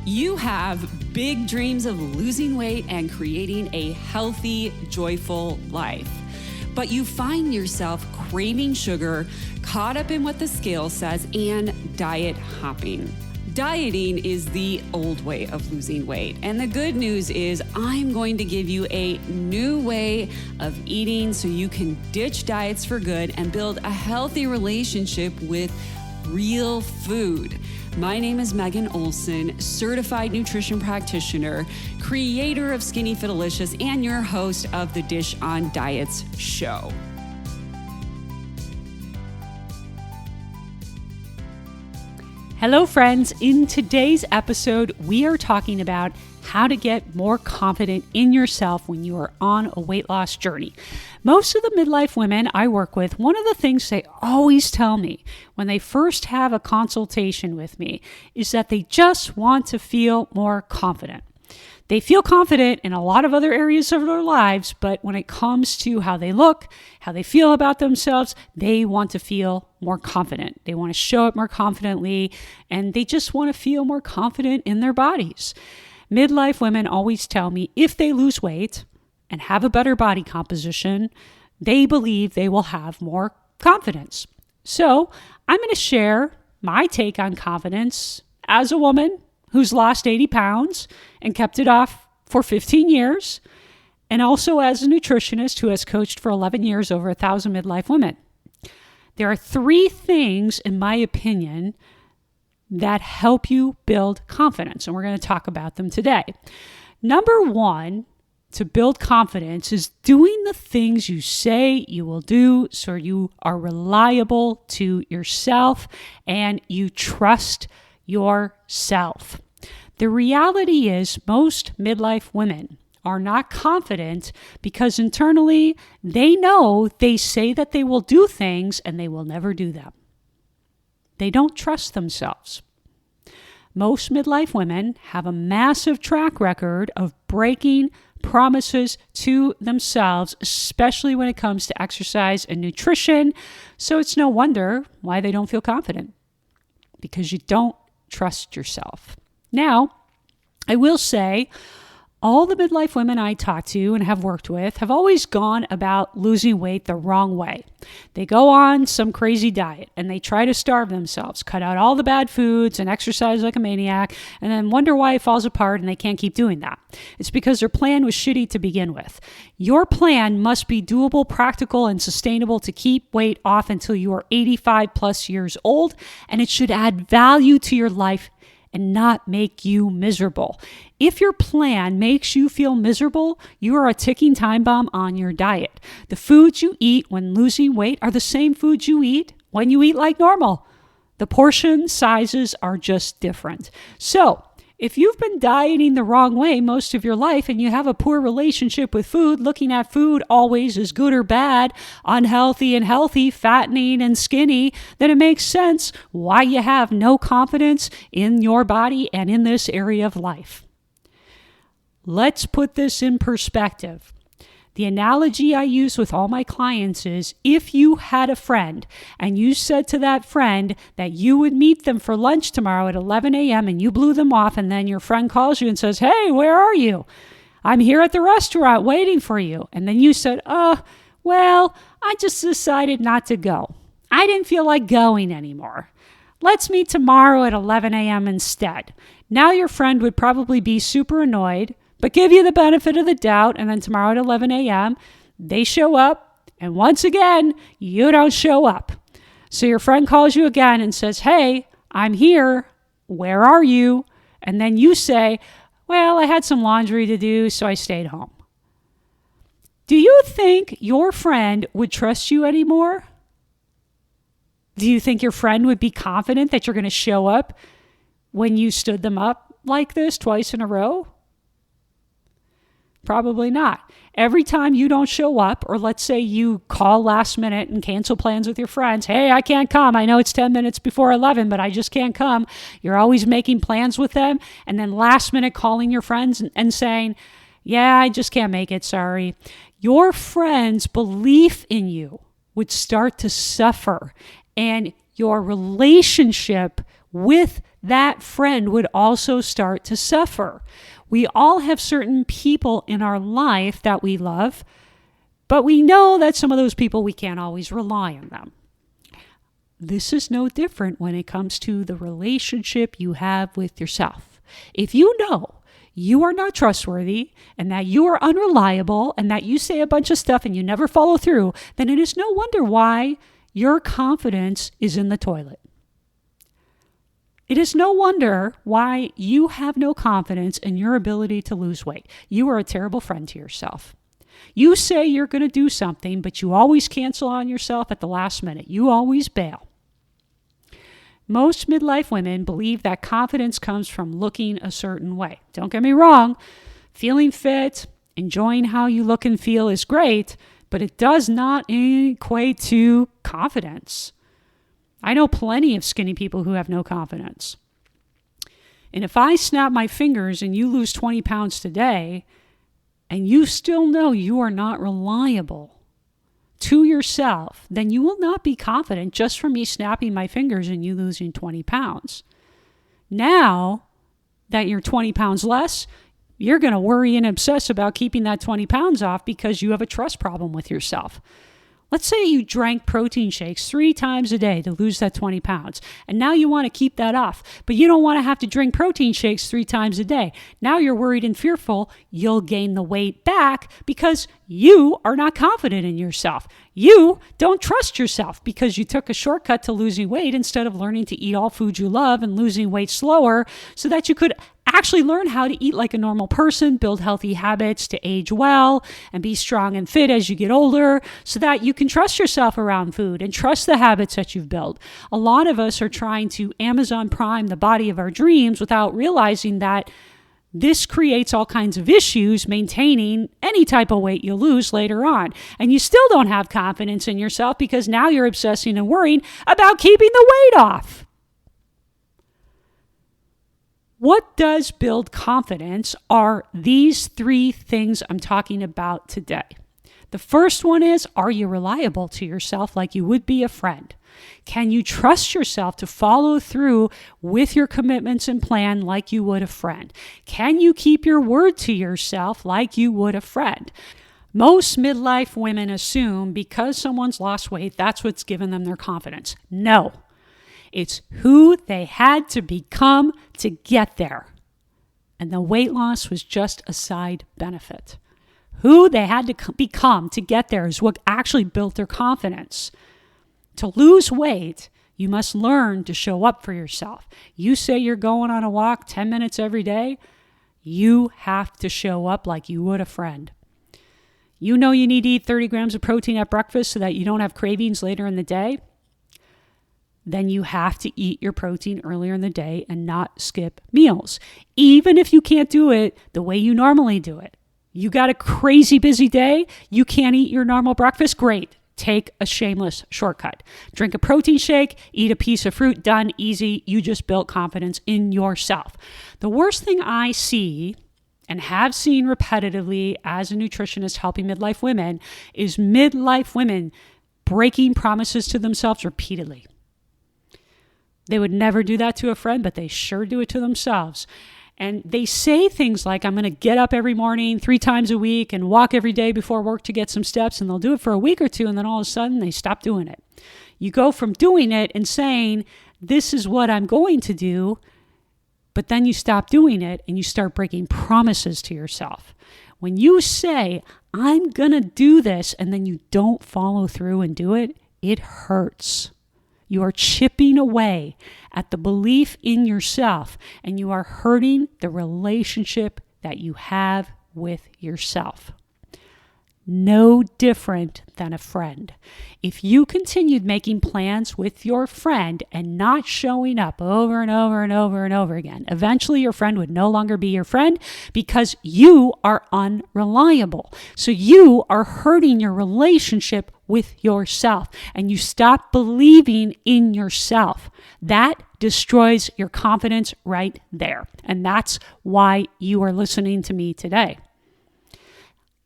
You have big dreams of losing weight and creating a healthy, joyful life. But you find yourself craving sugar, caught up in what the scale says, and diet hopping. Dieting is the old way of losing weight. And the good news is I'm going to give you a new way of eating so you can ditch diets for good and build a healthy relationship with real food. My name is Megan Olson, certified nutrition practitioner, creator of Skinny Fitalicious, and your host of the Dish on Diets show. Hello, friends. In today's episode, we are talking about how to get more confident in yourself when you are on a weight loss journey. Most of the midlife women I work with, one of the things they always tell me when they first have a consultation with me is that they just want to feel more confident. They feel confident in a lot of other areas of their lives, but when it comes to how they look, how they feel about themselves, they want to feel more confident. They want to show up more confidently, and they just want to feel more confident in their bodies. Midlife women always tell me if they lose weight and have a better body composition, they believe they will have more confidence. So I'm going to share my take on confidence as a woman who's lost 80 pounds and kept it off for 15 years, and also as a nutritionist who has coached for 11 years over 1,000 midlife women. There are 3 things, in my opinion, that help you build confidence, and we're going to talk about them today. Number 1, to build confidence is doing the things you say you will do so you are reliable to yourself and you trust yourself. The reality is most midlife women are not confident because internally they know they say that they will do things and they will never do them. They don't trust themselves. Most midlife women have a massive track record of breaking promises to themselves, especially when it comes to exercise and nutrition. So it's no wonder why they don't feel confident, because you don't trust yourself. Now, I will say, all the midlife women I talk to and have worked with have always gone about losing weight the wrong way. They go on some crazy diet and they try to starve themselves, cut out all the bad foods and exercise like a maniac, and then wonder why it falls apart and they can't keep doing that. It's because their plan was shitty to begin with. Your plan must be doable, practical, and sustainable to keep weight off until you are 85 plus years old, and it should add value to your life and not make you miserable. If your plan makes you feel miserable, you are a ticking time bomb on your diet. The foods you eat when losing weight are the same foods you eat when you eat like normal. The portion sizes are just different. So, if you've been dieting the wrong way most of your life and you have a poor relationship with food, looking at food always as good or bad, unhealthy and healthy, fattening and skinny, then it makes sense why you have no confidence in your body and in this area of life. Let's put this in perspective. The analogy I use with all my clients is if you had a friend and you said to that friend that you would meet them for lunch tomorrow at 11 a.m. and you blew them off, and then your friend calls you and says, "Hey, where are you? I'm here at the restaurant waiting for you." And then you said, well, I just decided not to go. I didn't feel like going anymore. Let's meet tomorrow at 11 a.m. instead. Now your friend would probably be super annoyed, but give you the benefit of the doubt, and then tomorrow at 11 a.m., they show up, and once again, you don't show up. So your friend calls you again and says, "Hey, I'm here. Where are you?" And then you say, "Well, I had some laundry to do, so I stayed home." Do you think your friend would trust you anymore? Do you think your friend would be confident that you're going to show up when you stood them up like this twice in a row? Probably not. Every time you don't show up, or let's say you call last minute and cancel plans with your friends, "Hey, I can't come. I know it's 10 minutes before 11, but I just can't come." You're always making plans with them, and then last minute calling your friends and saying, "Yeah, I just can't make it, sorry." Your friend's belief in you would start to suffer, and your relationship with that friend would also start to suffer. We all have certain people in our life that we love, but we know that some of those people, we can't always rely on them. This is no different when it comes to the relationship you have with yourself. If you know you are not trustworthy and that you are unreliable and that you say a bunch of stuff and you never follow through, then it is no wonder why your confidence is in the toilet. It is no wonder why you have no confidence in your ability to lose weight. You are a terrible friend to yourself. You say you're going to do something, but you always cancel on yourself at the last minute. You always bail. Most midlife women believe that confidence comes from looking a certain way. Don't get me wrong. Feeling fit, enjoying how you look and feel is great, but it does not equate to confidence. I know plenty of skinny people who have no confidence. And if I snap my fingers and you lose 20 pounds today, and you still know you are not reliable to yourself, then you will not be confident just from me snapping my fingers and you losing 20 pounds. Now that you're 20 pounds less, you're going to worry and obsess about keeping that 20 pounds off because you have a trust problem with yourself. Let's say you drank protein shakes 3 times a day to lose that 20 pounds, and now you want to keep that off, but you don't want to have to drink protein shakes 3 times a day. Now you're worried and fearful you'll gain the weight back because you are not confident in yourself. You don't trust yourself because you took a shortcut to losing weight instead of learning to eat all foods you love and losing weight slower so that you could actually learn how to eat like a normal person, build healthy habits to age well, and be strong and fit as you get older so that you can trust yourself around food and trust the habits that you've built. A lot of us are trying to Amazon Prime the body of our dreams without realizing that this creates all kinds of issues maintaining any type of weight you lose later on. And you still don't have confidence in yourself because now you're obsessing and worrying about keeping the weight off. What does build confidence are these 3 things I'm talking about today. The first one is, are you reliable to yourself like you would be a friend? Can you trust yourself to follow through with your commitments and plan like you would a friend? Can you keep your word to yourself like you would a friend? Most midlife women assume because someone's lost weight, that's what's given them their confidence. No. It's who they had to become to get there. And the weight loss was just a side benefit. Who they had to become to get there is what actually built their confidence. To lose weight, you must learn to show up for yourself. You say you're going on a walk 10 minutes every day, you have to show up like you would a friend. You know you need to eat 30 grams of protein at breakfast so that you don't have cravings later in the day. Then you have to eat your protein earlier in the day and not skip meals. Even if you can't do it the way you normally do it. You got a crazy busy day, you can't eat your normal breakfast, great. Take a shameless shortcut. Drink a protein shake, eat a piece of fruit, done, easy. You just built confidence in yourself. The worst thing I see and have seen repetitively as a nutritionist helping midlife women is midlife women breaking promises to themselves repeatedly. They would never do that to a friend, but they sure do it to themselves. And they say things like, I'm going to get up every morning 3 times a week and walk every day before work to get some steps. And they'll do it for a week or 2. And then all of a sudden they stop doing it. You go from doing it and saying, this is what I'm going to do. But then you stop doing it and you start breaking promises to yourself. When you say, I'm going to do this, and then you don't follow through and do it, it hurts. You are chipping away at the belief in yourself, and you are hurting the relationship that you have with yourself. No different than a friend. If you continued making plans with your friend and not showing up over and over and over and over again, eventually your friend would no longer be your friend because you are unreliable. So you are hurting your relationship with yourself, and you stop believing in yourself. That destroys your confidence right there. And that's why you are listening to me today.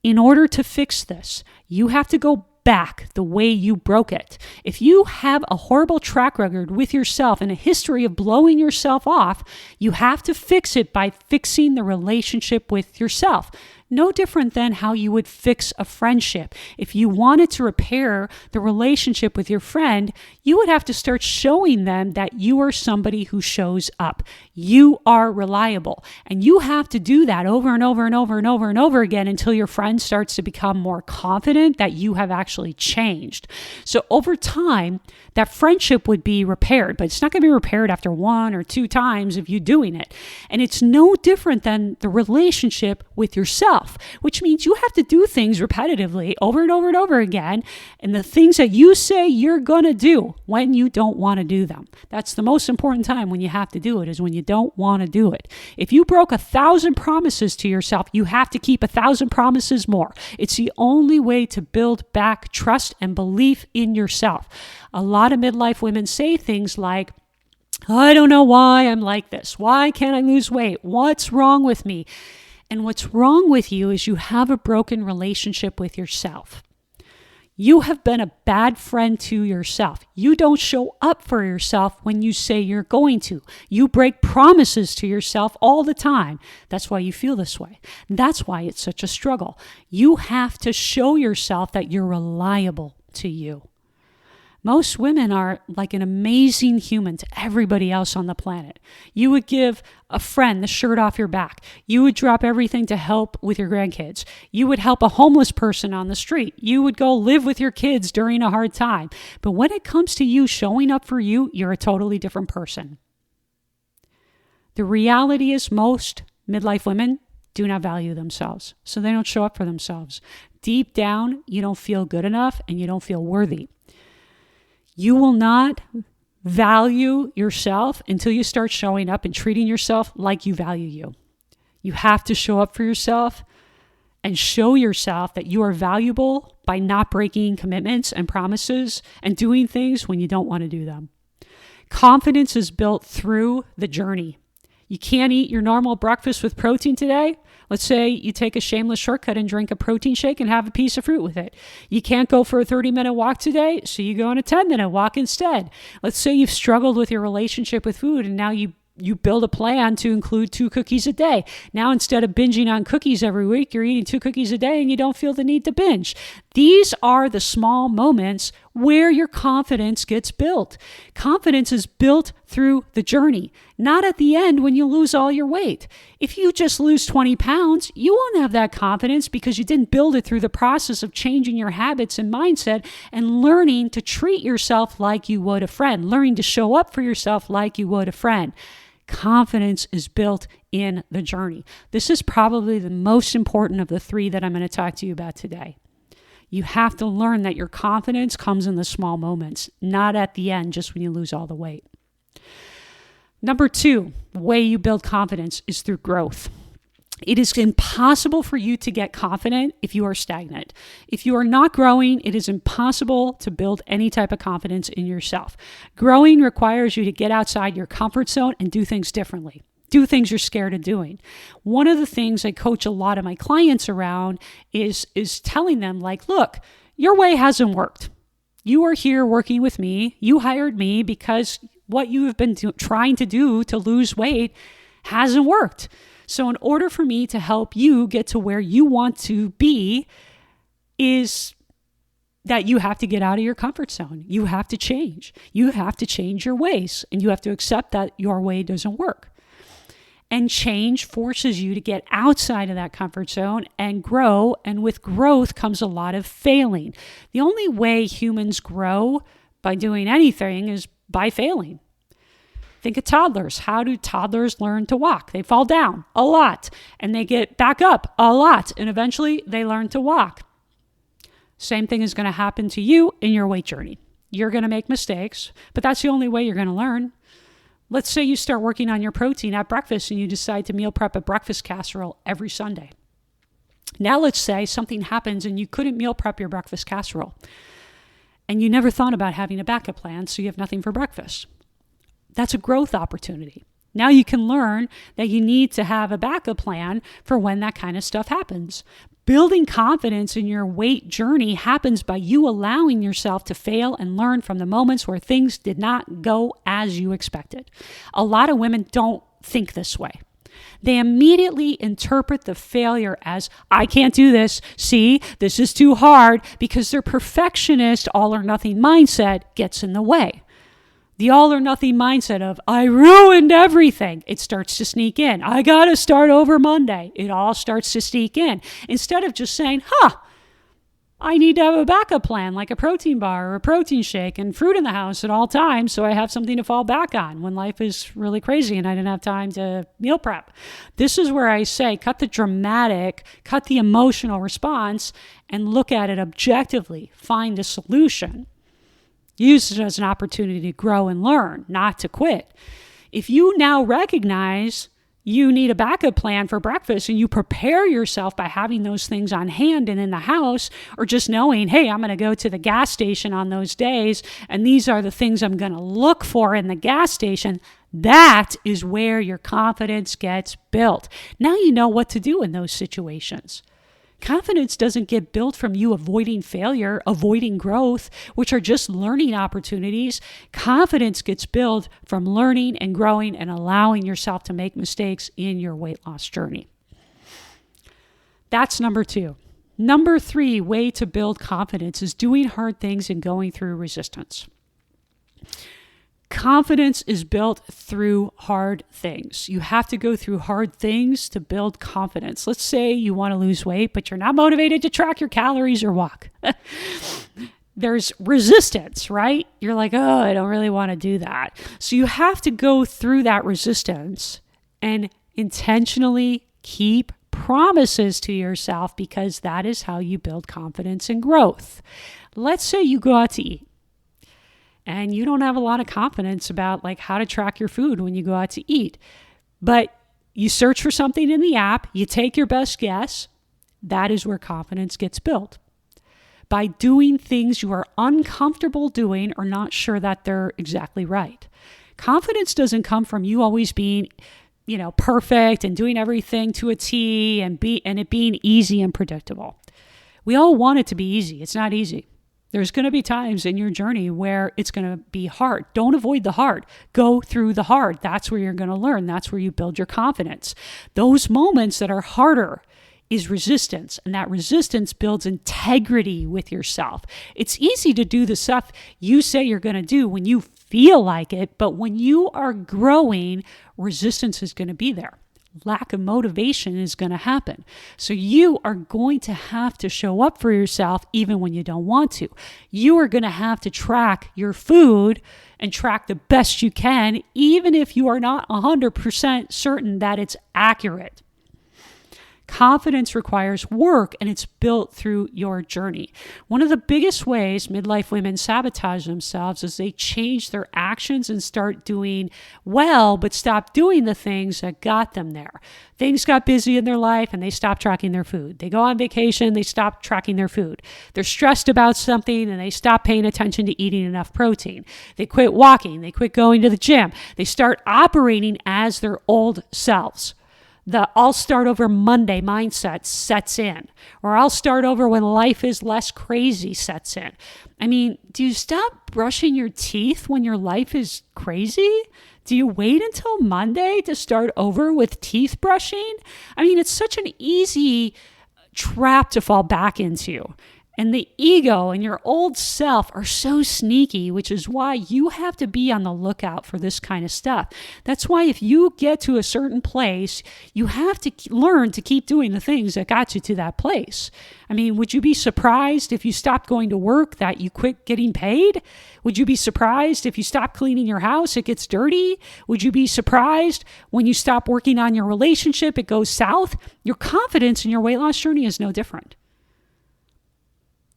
In order to fix this, you have to go back the way you broke it. If you have a horrible track record with yourself and a history of blowing yourself off, you have to fix it by fixing the relationship with yourself. No different than how you would fix a friendship. If you wanted to repair the relationship with your friend, you would have to start showing them that you are somebody who shows up. You are reliable. And you have to do that over and over and over and over and over again until your friend starts to become more confident that you have actually changed. So over time, that friendship would be repaired, but it's not going to be repaired after 1 or 2 times of you doing it. And it's no different than the relationship with yourself, which means you have to do things repetitively over and over and over again. And the things that you say you're going to do when you don't want to do them. That's the most important time when you have to do it, is when you don't want to do it. If you broke 1,000 promises to yourself, you have to keep 1,000 promises more. It's the only way to build back trust and belief in yourself. A lot of midlife women say things like, I don't know why I'm like this. Why can't I lose weight? What's wrong with me? And what's wrong with you is you have a broken relationship with yourself. You have been a bad friend to yourself. You don't show up for yourself when you say you're going to. You break promises to yourself all the time. That's why you feel this way. That's why it's such a struggle. You have to show yourself that you're reliable to you. Most women are like an amazing human to everybody else on the planet. You would give a friend the shirt off your back. You would drop everything to help with your grandkids. You would help a homeless person on the street. You would go live with your kids during a hard time. But when it comes to you showing up for you, you're a totally different person. The reality is most midlife women do not value themselves, so they don't show up for themselves. Deep down, you don't feel good enough and you don't feel worthy. You will not value yourself until you start showing up and treating yourself like you value you. You have to show up for yourself and show yourself that you are valuable by not breaking commitments and promises and doing things when you don't want to do them. Confidence is built through the journey. You can't eat your normal breakfast with protein today. Let's say you take a shameless shortcut and drink a protein shake and have a piece of fruit with it. You can't go for a 30-minute walk today, so you go on a 10-minute walk instead. Let's say you've struggled with your relationship with food and now you build a plan to include 2 cookies a day. Now, instead of binging on cookies every week, you're eating 2 cookies a day and you don't feel the need to binge. These are the small moments where your confidence gets built. Confidence is built through the journey, not at the end when you lose all your weight. If you just lose 20 pounds, you won't have that confidence because you didn't build it through the process of changing your habits and mindset and learning to treat yourself like you would a friend, learning to show up for yourself like you would a friend. Confidence is built in the journey. This is probably the most important of the 3 that I'm going to talk to you about today. You have to learn that your confidence comes in the small moments, not at the end, just when you lose all the weight. Number 2, the way you build confidence is through growth. It is impossible for you to get confident if you are stagnant. If you are not growing, it is impossible to build any type of confidence in yourself. Growing requires you to get outside your comfort zone and do things differently. Do things you're scared of doing. One of the things I coach a lot of my clients around is telling them, like, look, your way hasn't worked. You are here working with me. You hired me because what you have been trying to do to lose weight hasn't worked. So in order for me to help you get to where you want to be is that you have to get out of your comfort zone. You have to change. You have to change your ways, and you have to accept that your way doesn't work. And change forces you to get outside of that comfort zone and grow. And with growth comes a lot of failing. The only way humans grow by doing anything is by failing. Think of toddlers. How do toddlers learn to walk? They fall down a lot and they get back up a lot. And eventually they learn to walk. Same thing is going to happen to you in your weight journey. You're going to make mistakes, but that's the only way you're going to learn. Let's say you start working on your protein at breakfast and you decide to meal prep a breakfast casserole every Sunday. Now let's say something happens and you couldn't meal prep your breakfast casserole. And you never thought about having a backup plan, so you have nothing for breakfast. That's a growth opportunity. Now you can learn that you need to have a backup plan for when that kind of stuff happens. Building confidence in your weight journey happens by you allowing yourself to fail and learn from the moments where things did not go as you expected. A lot of women don't think this way. They immediately interpret the failure as, I can't do this. See, this is too hard, because their perfectionist all or nothing mindset gets in the way. The all or nothing mindset of, I ruined everything, it starts to sneak in. I got to start over Monday. It all starts to sneak in. Instead of just saying, I need to have a backup plan like a protein bar or a protein shake and fruit in the house at all times so I have something to fall back on when life is really crazy and I didn't have time to meal prep. This is where I say cut the dramatic, cut the emotional response, and look at it objectively. Find a solution. Use it as an opportunity to grow and learn, not to quit. If you now recognize you need a backup plan for breakfast and you prepare yourself by having those things on hand and in the house, or just knowing, hey, I'm going to go to the gas station on those days and these are the things I'm going to look for in the gas station, that is where your confidence gets built. Now you know what to do in those situations. Confidence doesn't get built from you avoiding failure, avoiding growth, which are just learning opportunities. Confidence gets built from learning and growing and allowing yourself to make mistakes in your weight loss journey. That's number 2. Number 3 way to build confidence is doing hard things and going through resistance. Confidence is built through hard things. You have to go through hard things to build confidence. Let's say you want to lose weight, but you're not motivated to track your calories or walk. There's resistance, right? You're like, I don't really want to do that. So you have to go through that resistance and intentionally keep promises to yourself, because that is how you build confidence and growth. Let's say you go out to eat and you don't have a lot of confidence about how to track your food when you go out to eat, but you search for something in the app, you take your best guess. That is where confidence gets built. By doing things you are uncomfortable doing or not sure that they're exactly right. Confidence doesn't come from you always being, perfect and doing everything to a T and it being easy and predictable. We all want it to be easy. It's not easy. There's going to be times in your journey where it's going to be hard. Don't avoid the hard. Go through the hard. That's where you're going to learn. That's where you build your confidence. Those moments that are harder is resistance, and that resistance builds integrity with yourself. It's easy to do the stuff you say you're going to do when you feel like it, but when you are growing, resistance is going to be there. Lack of motivation is going to happen. So you are going to have to show up for yourself even when you don't want to. You are going to have to track your food and track the best you can, even if you are not 100% certain that it's accurate. Confidence requires work, and it's built through your journey. One of the biggest ways midlife women sabotage themselves is they change their actions and start doing well, but stop doing the things that got them there. Things got busy in their life and they stop tracking their food. They go on vacation, they stop tracking their food. They're stressed about something and they stop paying attention to eating enough protein. They quit walking, they quit going to the gym. They start operating as their old selves. The I'll start over Monday mindset sets in, or I'll start over when life is less crazy sets in. I mean, do you stop brushing your teeth when your life is crazy? Do you wait until Monday to start over with teeth brushing? I mean, it's such an easy trap to fall back into. And the ego and your old self are so sneaky, which is why you have to be on the lookout for this kind of stuff. That's why if you get to a certain place, you have to learn to keep doing the things that got you to that place. I mean, would you be surprised if you stopped going to work that you quit getting paid? Would you be surprised if you stop cleaning your house, it gets dirty? Would you be surprised when you stop working on your relationship, it goes south? Your confidence in your weight loss journey is no different.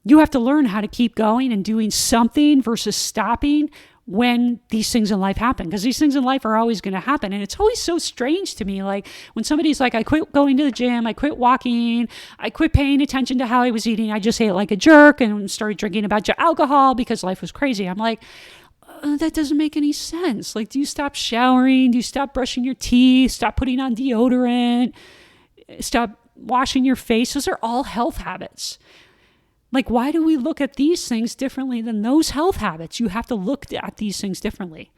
You have to learn how to keep going and doing something versus stopping when these things in life happen, because these things in life are always going to happen. And it's always so strange to me. Like when somebody's like, I quit going to the gym, I quit walking, I quit paying attention to how I was eating. I just ate like a jerk and started drinking a bunch of alcohol because life was crazy. I'm like, that doesn't make any sense. Like, do you stop showering? Do you stop brushing your teeth? Stop putting on deodorant? Stop washing your face. Those are all health habits. Like, why do we look at these things differently than those health habits? You have to look at these things differently.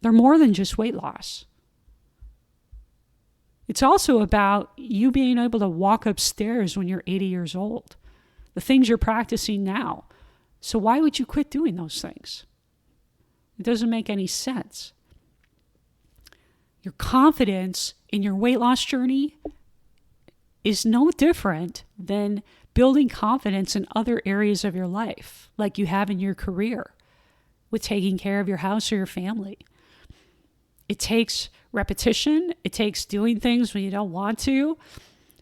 They're more than just weight loss. It's also about you being able to walk upstairs when you're 80 years old. The things you're practicing now. So why would you quit doing those things? It doesn't make any sense. Your confidence in your weight loss journey is no different than building confidence in other areas of your life, like you have in your career, with taking care of your house or your family. It takes repetition. It takes doing things when you don't want to.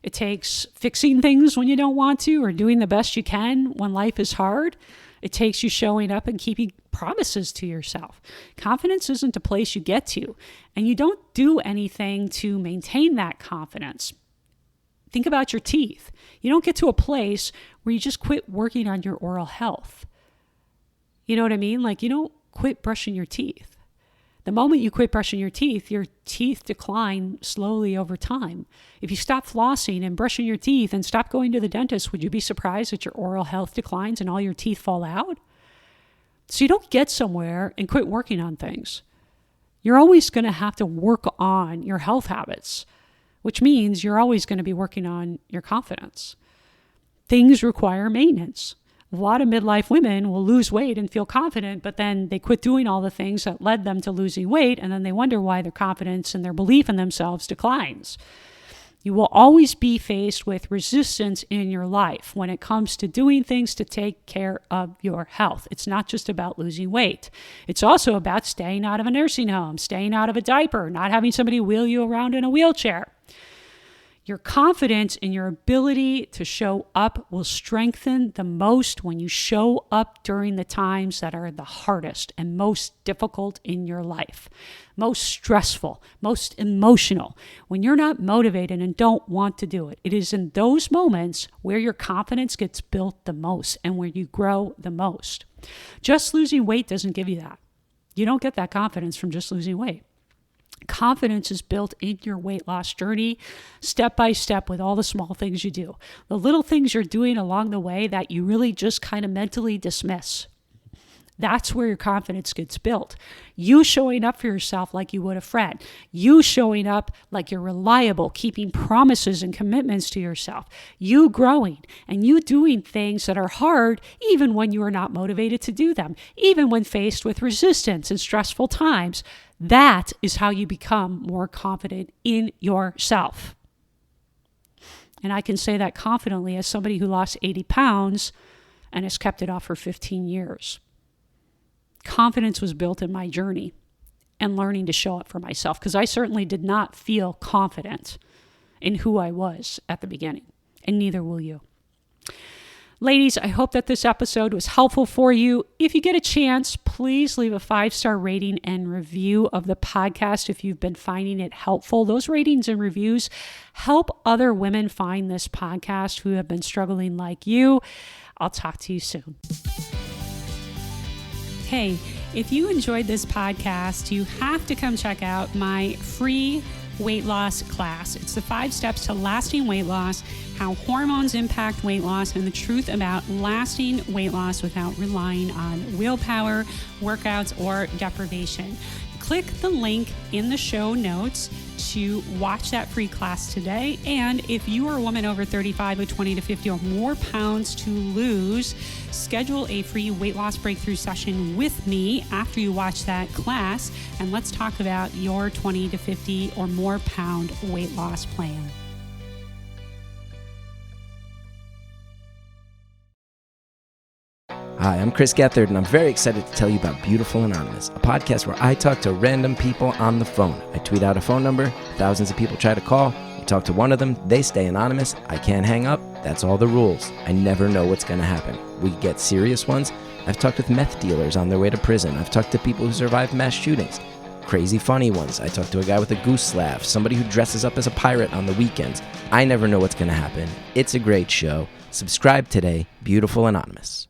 It takes fixing things when you don't want to, or doing the best you can when life is hard. It takes you showing up and keeping promises to yourself. Confidence isn't a place you get to, and you don't do anything to maintain that confidence. Think about your teeth. You don't get to a place where you just quit working on your oral health. You know what I mean? Like, you don't quit brushing your teeth. The moment you quit brushing your teeth decline slowly over time. If you stop flossing and brushing your teeth and stop going to the dentist, would you be surprised that your oral health declines and all your teeth fall out? So you don't get somewhere and quit working on things. You're always going to have to work on your health habits, which means you're always going to be working on your confidence. Things require maintenance. A lot of midlife women will lose weight and feel confident, but then they quit doing all the things that led them to losing weight, and then they wonder why their confidence and their belief in themselves declines. You will always be faced with resistance in your life when it comes to doing things to take care of your health. It's not just about losing weight. It's also about staying out of a nursing home, staying out of a diaper, not having somebody wheel you around in a wheelchair. Your confidence in your ability to show up will strengthen the most when you show up during the times that are the hardest and most difficult in your life, most stressful, most emotional, when you're not motivated and don't want to do it. It is in those moments where your confidence gets built the most and where you grow the most. Just losing weight doesn't give you that. You don't get that confidence from just losing weight. Confidence is built in your weight loss journey, step by step, with all the small things you do. The little things you're doing along the way that you really just kind of mentally dismiss. That's where your confidence gets built. You showing up for yourself like you would a friend. You showing up like you're reliable, keeping promises and commitments to yourself. You growing and you doing things that are hard even when you are not motivated to do them, even when faced with resistance and stressful times. That is how you become more confident in yourself. And I can say that confidently as somebody who lost 80 pounds and has kept it off for 15 years. Confidence was built in my journey and learning to show up for myself, because I certainly did not feel confident in who I was at the beginning, and neither will you. Ladies, I hope that this episode was helpful for you. If you get a chance, please leave a 5-star rating and review of the podcast if you've been finding it helpful. Those ratings and reviews help other women find this podcast who have been struggling like you. I'll talk to you soon. Hey, if you enjoyed this podcast, you have to come check out my free weight loss class. It's the 5 steps to lasting weight loss, how hormones impact weight loss, and the truth about lasting weight loss without relying on willpower, workouts, or deprivation. Click the link in the show notes to watch that free class today. And if you are a woman over 35 with 20 to 50 or more pounds to lose, schedule a free weight loss breakthrough session with me after you watch that class, and let's talk about your 20 to 50 or more pound weight loss plan. Hi, I'm Chris Gethard, and I'm very excited to tell you about Beautiful Anonymous, a podcast where I talk to random people on the phone. I tweet out a phone number, thousands of people try to call. You talk to one of them, they stay anonymous. I can't hang up. That's all the rules. I never know what's going to happen. We get serious ones. I've talked with meth dealers on their way to prison. I've talked to people who survived mass shootings. Crazy funny ones. I talked to a guy with a goose laugh, somebody who dresses up as a pirate on the weekends. I never know what's going to happen. It's a great show. Subscribe today, Beautiful Anonymous.